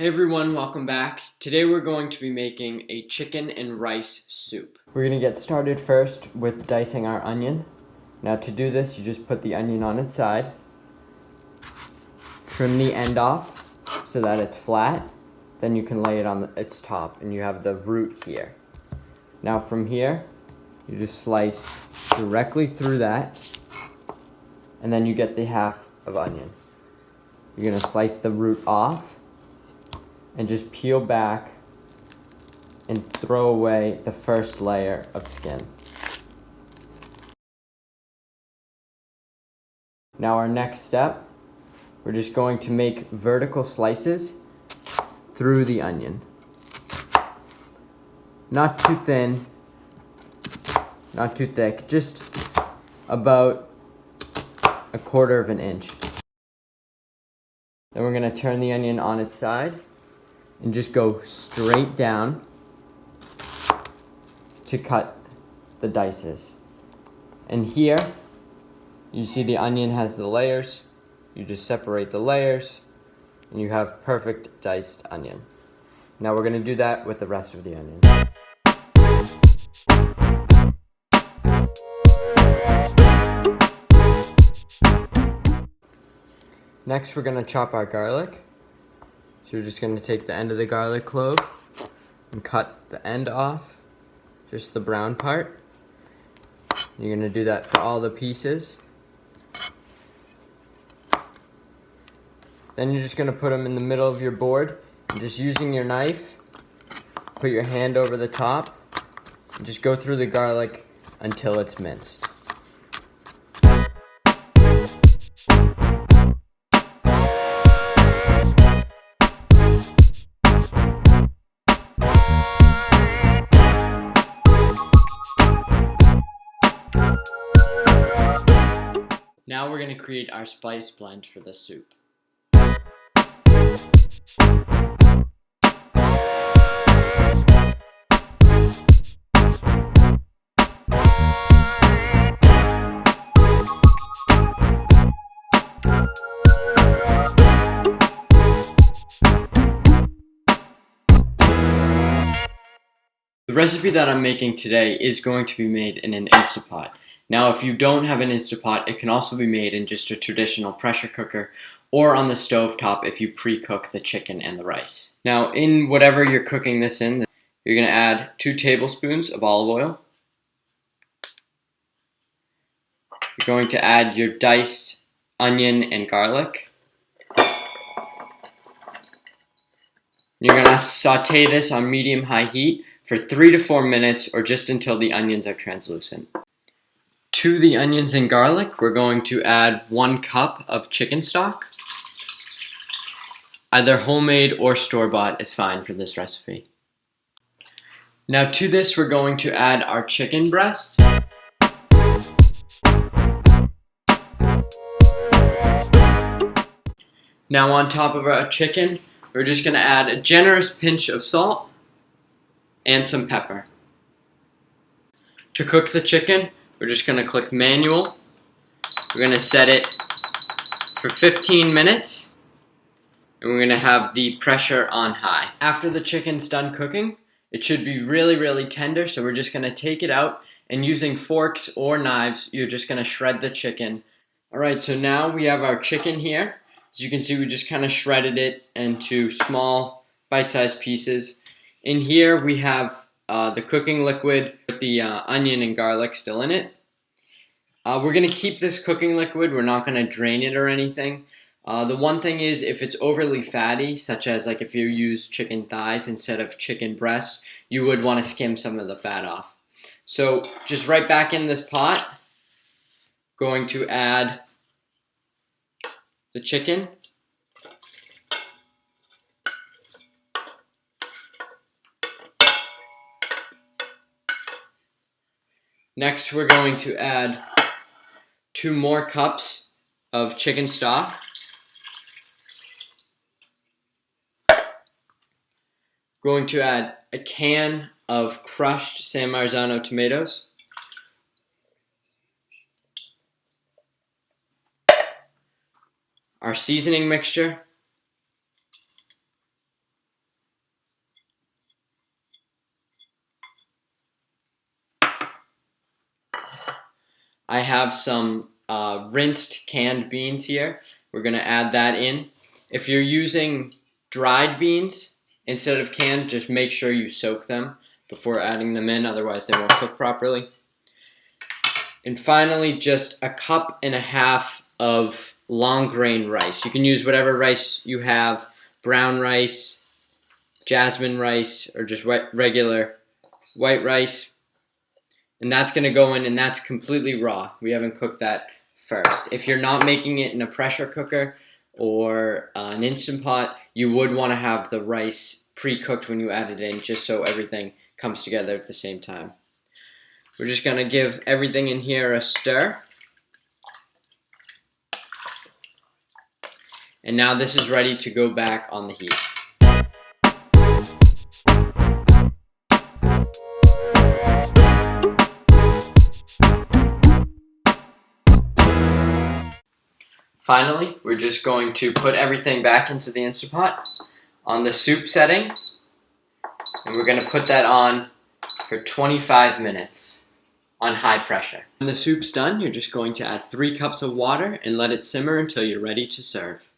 Hey everyone, welcome back. Today we're going to be making a chicken and rice soup. We're going to get started first with dicing our onion. Now to do this, you just put the onion on its side, trim the end off so that it's flat, then you can lay it on its top and you have the root here. Now from here, you just slice directly through that and then you get the half of onion. You're going to slice the root off and just peel back and throw away the first layer of skin. Now our next step, we're just going to make vertical slices through the onion. Not too thin, not too thick, just about 1/4 of an inch. Then we're going to turn the onion on its side and just go straight down to cut the dices. And here, you see the onion has the layers. You just separate the layers and you have perfect diced onion. Now we're going to do that with the rest of the onion. Next, we're going to chop our garlic. So you're just going to take the end of the garlic clove and cut the end off, just the brown part. You're going to do that for all the pieces. Then you're just going to put them in the middle of your board, and just using your knife, put your hand over the top, and just go through the garlic until it's minced. Now we're going to create our spice blend for the soup. The recipe that I'm making today is going to be made in an Instapot. Now, if you don't have an Instapot, it can also be made in just a traditional pressure cooker or on the stove top if you pre-cook the chicken and the rice. Now, in whatever you're cooking this in, you're going to add 2 tablespoons of olive oil. You're going to add your diced onion and garlic. You're going to saute this on medium-high heat for 3 to 4 minutes or just until the onions are translucent. To the onions and garlic, we're going to add 1 cup of chicken stock. Either homemade or store-bought is fine for this recipe. Now to this, we're going to add our chicken breast. Now on top of our chicken, we're just going to add a generous pinch of salt and some pepper. To cook the chicken, we're just going to click manual. We're going to set it for 15 minutes and we're going to have the pressure on high. After the chicken's done cooking, it should be really tender, so we're just going to take it out and using forks or knives, you're just going to shred the chicken. Alright, so now we have our chicken here. As you can see, we just kind of shredded it into small bite-sized pieces. In here we have the cooking liquid with the onion and garlic still in it. We're going to keep this cooking liquid. We're not going to drain it or anything. The one thing is, if it's overly fatty, such as like if you use chicken thighs instead of chicken breast, you would want to skim some of the fat off. So just right back in this pot, going to add the chicken. Next, we're going to add 2 more cups of chicken stock. Going to add a can of crushed San Marzano tomatoes. Our seasoning mixture. I have some rinsed canned beans here. We're going to add that in. If you're using dried beans instead of canned, just make sure you soak them before adding them in, otherwise they won't cook properly. And finally, just a cup and a half of long grain rice. You can use whatever rice you have, brown rice, jasmine rice, or just regular white rice. And that's going to go in, and that's completely raw. We haven't cooked that first. If you're not making it in a pressure cooker or an Instant Pot, you would want to have the rice pre-cooked when you add it in, just so everything comes together at the same time. We're just going to give everything in here a stir. And now this is ready to go back on the heat. Finally, we're just going to put everything back into the Instant Pot on the soup setting. And we're going to put that on for 25 minutes on high pressure. When the soup's done, you're just going to add 3 cups of water and let it simmer until you're ready to serve.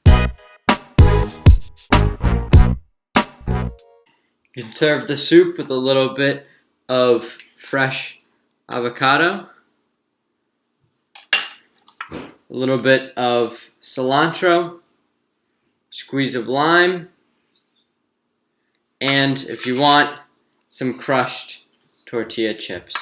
You can serve the soup with a little bit of fresh avocado, a little bit of cilantro, squeeze of lime, and if you want, some crushed tortilla chips.